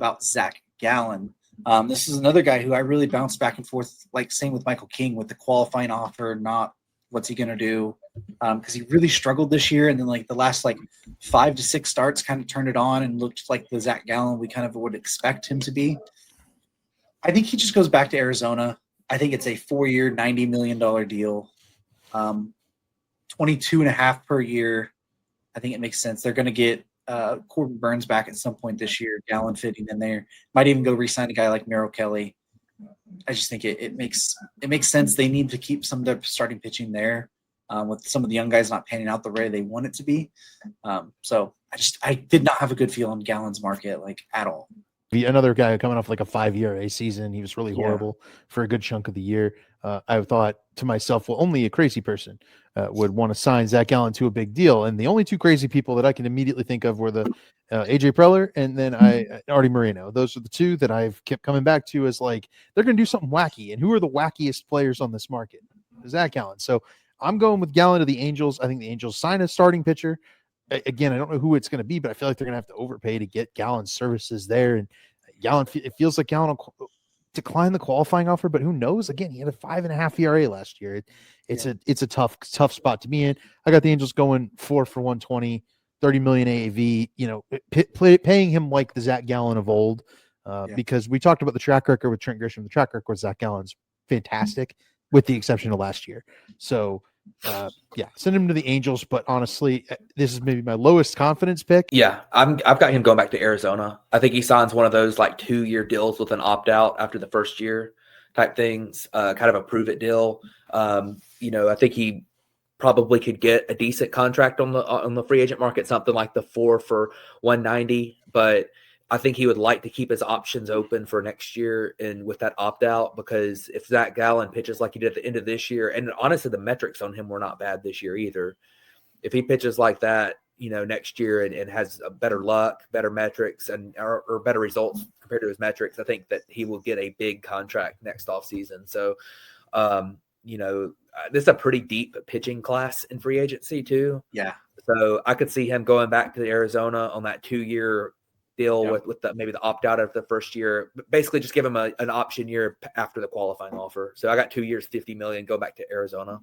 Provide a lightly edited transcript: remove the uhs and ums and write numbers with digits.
about Zach Gallen. This is another guy who I really bounced back and forth, like same with Michael King with the qualifying offer, not what's he going to do, because he really struggled this year, and then like the last like 5 to 6 starts kind of turned it on and looked like the Zach Gallen we kind of would expect him to be. I think he just goes back to Arizona. I think it's a 4-year, $90 million deal, 22 and a half per year. I think it makes sense. They're going to get Corbin Burns back at some point this year. Gallen fitting in there. Might even go re-sign a guy like Merrill Kelly. I just think it makes sense. They need to keep some of their starting pitching there, with some of the young guys not panning out the way they want it to be. So I did not have a good feel on Gallen's market like at all. Another guy coming off like a 5-year season. He was really horrible for a good chunk of the year. I thought to myself, well, only a crazy person would want to sign Zach Gallen to a big deal. And the only two crazy people that I can immediately think of were the AJ Preller and then Artie Moreno. Those are the two that I've kept coming back to as like, they're going to do something wacky. And who are the wackiest players on this market? Zach Gallen. So I'm going with Gallen to the Angels. I think the Angels sign a starting pitcher. Again, I don't know who it's going to be, but I feel like they're going to have to overpay to get Gallen's services there. And Gallen, it feels like Gallen will decline the qualifying offer, but who knows? Again, he had a 5.5 ERA last year. It's a tough spot to be in. I got the Angels going 4 for 120, 30 million AAV. You know, paying him like the Zach Gallen of old, because we talked about the track record with Trent Grisham. The track record with Zach Gallen's fantastic, with the exception of last year. So. Send him to the Angels, but honestly, this is maybe my lowest confidence pick. Yeah, I've got him going back to Arizona. I think he signs one of those like 2-year deals with an opt-out after the first year type things, kind of a prove-it deal. I think he probably could get a decent contract on the free agent market, something like the 4 for 190, but I think he would like to keep his options open for next year and with that opt-out, because if Zach Gallen pitches like he did at the end of this year, and honestly, the metrics on him were not bad this year either. If he pitches like that, next year and has a better luck, better metrics, or better results compared to his metrics, I think that he will get a big contract next offseason. So, this is a pretty deep pitching class in free agency too. Yeah. So I could see him going back to Arizona on that 2-year deal with maybe the opt out of the first year, but basically just give him an option year after the qualifying offer. So I got 2 years, $50 million, go back to Arizona.